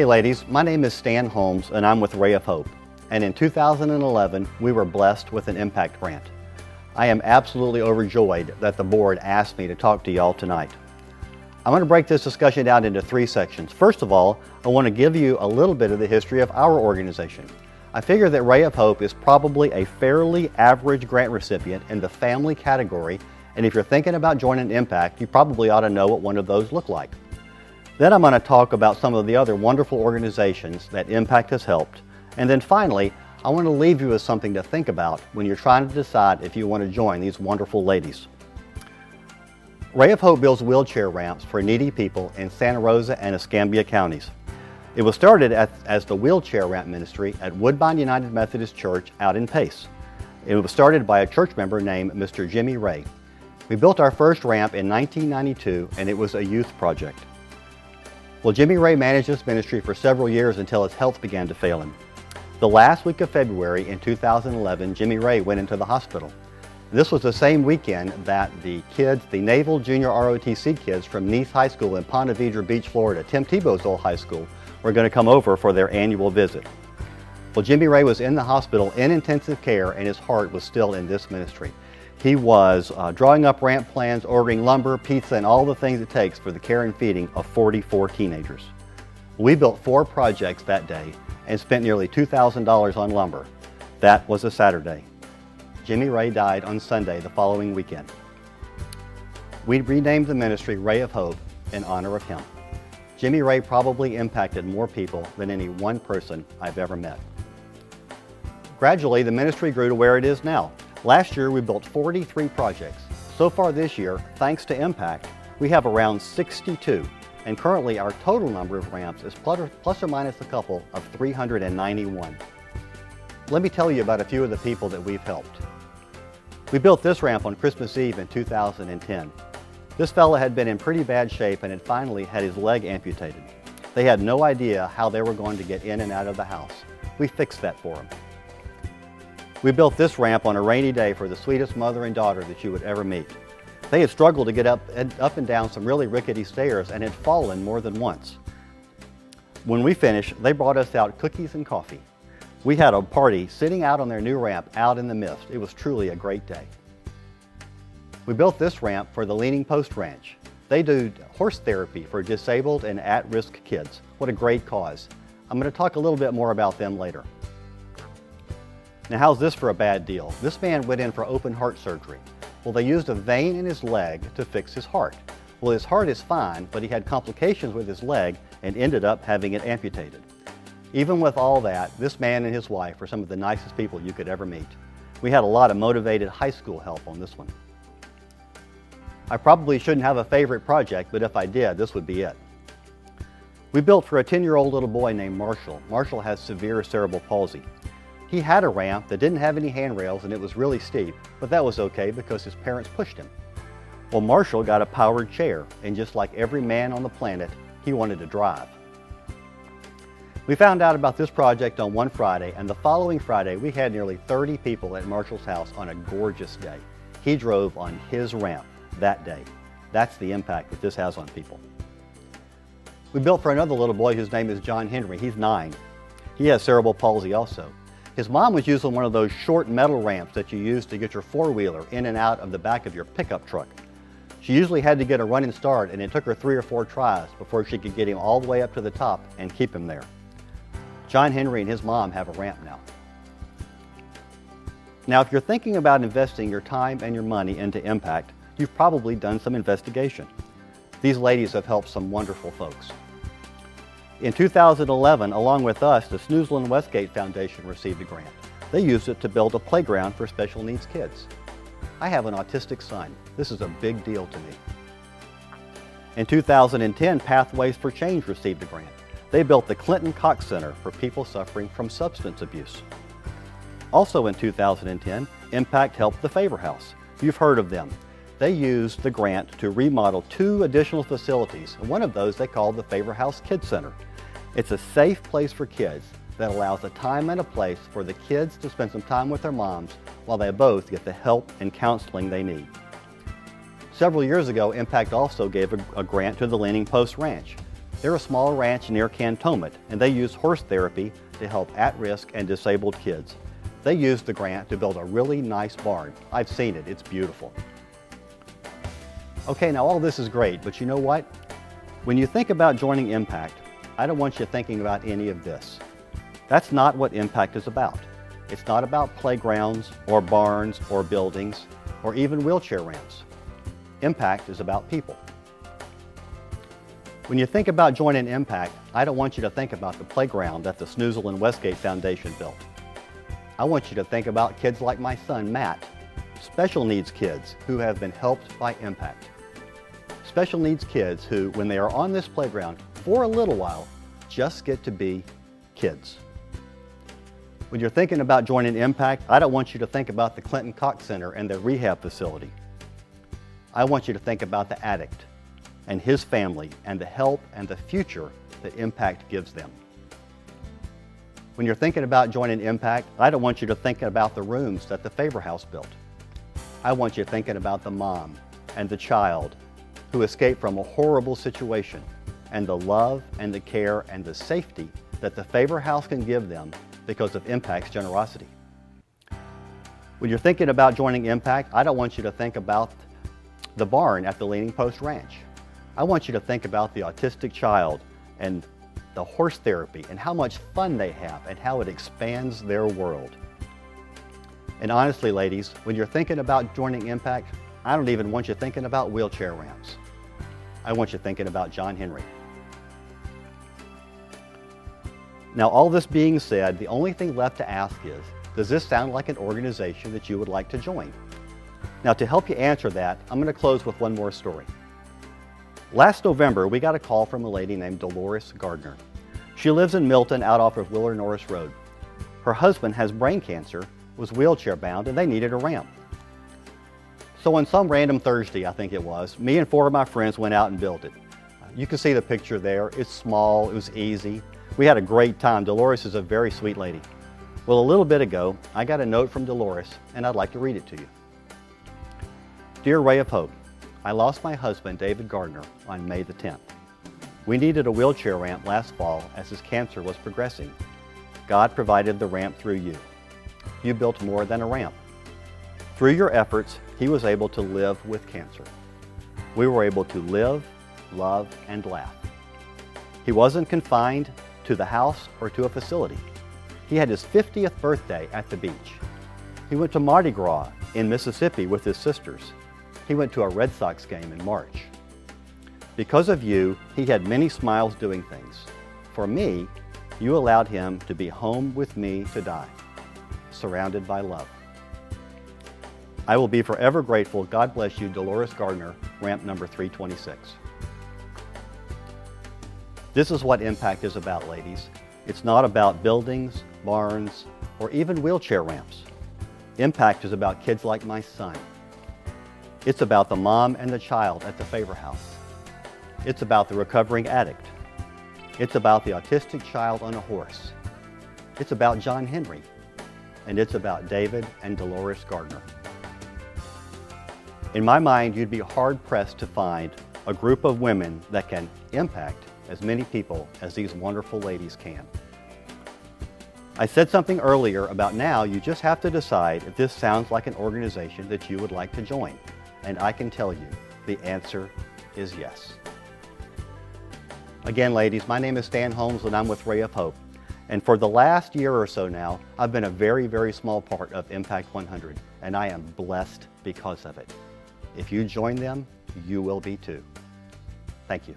Hey ladies, my name is Stan Holmes and I'm with Ray of Hope. And in 2011, we were blessed with an impact grant. I am absolutely overjoyed that the board asked me to talk to y'all tonight. I'm going to break this discussion down into three sections. First of all, I want to give you a little bit of the history of our organization. I figure that Ray of Hope is probably a fairly average grant recipient in the family category, and if you're thinking about joining Impact, you probably ought to know what one of those look like. Then I'm going to talk about some of the other wonderful organizations that Impact has helped. And then finally, I want to leave you with something to think about when you're trying to decide if you want to join these wonderful ladies. Ray of Hope builds wheelchair ramps for needy people in Santa Rosa and Escambia counties. It was started as the wheelchair ramp ministry at Woodbine United Methodist Church out in Pace. It was started by a church member named Mr. Jimmy Ray. We built our first ramp in 1992 and it was a youth project. Well, Jimmy Ray managed this ministry for several years until his health began to fail him. The last week of February in 2011, Jimmy Ray went into the hospital. This was the same weekend that the Naval Junior ROTC kids from Neath High School in Ponte Vedra Beach, Florida, Tim Tebow's old high school, were going to come over for their annual visit. Well, Jimmy Ray was in the hospital in intensive care and his heart was still in this ministry. He was drawing up ramp plans, ordering lumber, pizza, and all the things it takes for the care and feeding of 44 teenagers. We built 4 projects that day and spent nearly $2,000 on lumber. That was a Saturday. Jimmy Ray died on Sunday the following weekend. We renamed the ministry Ray of Hope in honor of him. Jimmy Ray probably impacted more people than any one person I've ever met. Gradually, the ministry grew to where it is now. Last year, we built 43 projects. So far this year, thanks to Impact, we have around 62, and currently our total number of ramps is plus or minus a couple of 391. Let me tell you about a few of the people that we've helped. We built this ramp on Christmas Eve in 2010. This fella had been in pretty bad shape and had finally had his leg amputated. They had no idea how they were going to get in and out of the house. We fixed that for him. We built this ramp on a rainy day for the sweetest mother and daughter that you would ever meet. They had struggled to get up and down some really rickety stairs and had fallen more than once. When we finished, they brought us out cookies and coffee. We had a party sitting out on their new ramp out in the mist. It was truly a great day. We built this ramp for the Leaning Post Ranch. They do horse therapy for disabled and at-risk kids. What a great cause. I'm going to talk a little bit more about them later. Now, how's this for a bad deal? This man went in for open heart surgery. Well, they used a vein in his leg to fix his heart. Well, his heart is fine, but he had complications with his leg and ended up having it amputated. Even with all that, this man and his wife were some of the nicest people you could ever meet. We had a lot of motivated high school help on this one. I probably shouldn't have a favorite project, but if I did, this would be it. We built for a 10-year-old little boy named Marshall. Marshall has severe cerebral palsy. He had a ramp that didn't have any handrails and it was really steep, but that was okay because his parents pushed him. Well, Marshall got a powered chair, and just like every man on the planet, he wanted to drive. We found out about this project on one Friday, and the following Friday we had nearly 30 people at Marshall's house on a gorgeous day. He drove on his ramp that day. That's the impact that this has on people. We built for another little boy whose name is John Henry. He's 9. He has cerebral palsy also. His mom was using one of those short metal ramps that you use to get your four-wheeler in and out of the back of your pickup truck. She usually had to get a running start, and it took her 3 or 4 tries before she could get him all the way up to the top and keep him there. John Henry and his mom have a ramp now. Now, if you're thinking about investing your time and your money into Impact, you've probably done some investigation. These ladies have helped some wonderful folks. In 2011, along with us, the Snoozlin Westgate Foundation received a grant. They used it to build a playground for special needs kids. I have an autistic son. This is a big deal to me. In 2010, Pathways for Change received a grant. They built the Clinton Cox Center for people suffering from substance abuse. Also in 2010, Impact helped the Favor House. You've heard of them. They used the grant to remodel 2 additional facilities, and one of those they called the Favor House Kids Center. It's a safe place for kids that allows a time and a place for the kids to spend some time with their moms while they both get the help and counseling they need. Several years ago, Impact also gave a grant to the Leaning Post Ranch. They're a small ranch near Cantonment, and they use horse therapy to help at-risk and disabled kids. They used the grant to build a really nice barn. I've seen it, it's beautiful. Okay, now all this is great, but you know what? When you think about joining Impact, I don't want you thinking about any of this. That's not what Impact is about. It's not about playgrounds or barns or buildings or even wheelchair ramps. Impact is about people. When you think about joining Impact, I don't want you to think about the playground that the Snoozle and Westgate Foundation built. I want you to think about kids like my son, Matt, special needs kids who have been helped by Impact. Special needs kids who, when they are on this playground for a little while, just get to be kids. When you're thinking about joining Impact, I don't want you to think about the Clinton Cox Center and their rehab facility. I want you to think about the addict and his family and the help and the future that Impact gives them. When you're thinking about joining Impact, I don't want you to think about the rooms that the Favor House built. I want you thinking about the mom and the child who escaped from a horrible situation and the love and the care and the safety that the Favor House can give them because of Impact's generosity. When you're thinking about joining Impact, I don't want you to think about the barn at the Leaning Post Ranch. I want you to think about the autistic child and the horse therapy and how much fun they have and how it expands their world. And honestly, ladies, when you're thinking about joining Impact, I don't even want you thinking about wheelchair ramps. I want you thinking about John Henry. Now, all this being said, the only thing left to ask is, does this sound like an organization that you would like to join? Now, to help you answer that, I'm going to close with one more story. Last November, we got a call from a lady named Dolores Gardner. She lives in Milton out off of Willard Norris Road. Her husband has brain cancer, was wheelchair bound, and they needed a ramp. So on some random Thursday, I think it was, me and 4 of my friends went out and built it. You can see the picture there. It's small, it was easy. We had a great time. Dolores is a very sweet lady. Well, a little bit ago, I got a note from Dolores, and I'd like to read it to you. Dear Ray of Hope, I lost my husband, David Gardner, on May the 10th. We needed a wheelchair ramp last fall as his cancer was progressing. God provided the ramp through you. You built more than a ramp. Through your efforts, he was able to live with cancer. We were able to live, love, and laugh. He wasn't confined to the house or to a facility. He had his 50th birthday at the beach. He went to Mardi Gras in Mississippi with his sisters. He went to a Red Sox game in March. Because of you, he had many smiles doing things. For me, you allowed him to be home with me to die, surrounded by love. I will be forever grateful. God bless you, Dolores Gardner, ramp number 326. This is what Impact is about, ladies. It's not about buildings, barns, or even wheelchair ramps. Impact is about kids like my son. It's about the mom and the child at the Favor House. It's about the recovering addict. It's about the autistic child on a horse. It's about John Henry. And it's about David and Dolores Gardner. In my mind, you'd be hard-pressed to find a group of women that can impact as many people as these wonderful ladies can. I said something earlier about now you just have to decide if this sounds like an organization that you would like to join. And I can tell you, the answer is yes. Again, ladies, my name is Stan Holmes and I'm with Ray of Hope. And for the last year or so now, I've been a very, very small part of Impact 100, and I am blessed because of it. If you join them, you will be too. Thank you.